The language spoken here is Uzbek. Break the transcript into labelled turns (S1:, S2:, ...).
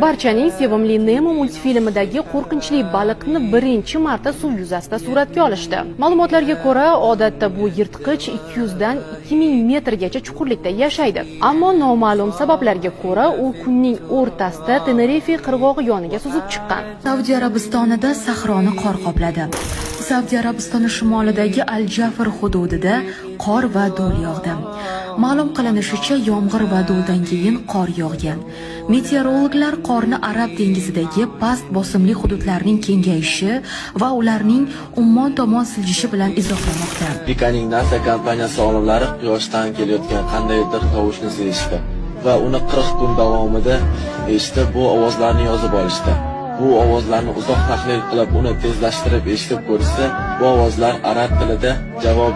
S1: Barchaning sevimli Nemo multfilmidagi qo'rqinchli baliqni birinchi marta suv yuzasida suratga olishdi. Ma'lumotlarga ko'ra, odatda bu yirtqich 200 dan 2000 metrgacha chuqurlikda yashaydi. Ammo noma'lum sabablarga ko'ra, u kunning o'rtasida Tenerife qirg'og'i yoniga suzib chiqqan.
S2: Saudiya Arabistonida sahroni qor qopladi. Saudiya Arabistoni shimolidagi Al-Jafr hududida qor va do'l yog'di. Ma'lum qilinishicha, yomg'ir va do'ldan keyin qor yog'gan. Meteorologlar qorni Arab dengizidagi past bosimli hududlarning kengayishi va ularning Ummon tomon siljishi bilan izohlamoqda.
S3: Amerikaning NASA kompaniyasi olimlari Quyoshdan kelayotgan qandaydir tovushni sezishdi va uni 40 kun davomida eshitib, bu ovozlarni yozib olishdi. Bu ovozlarni uzoq tahlil qilib, uni tezlashtirib eshitib ko'rishsa, bu ovozlar arab tilida javob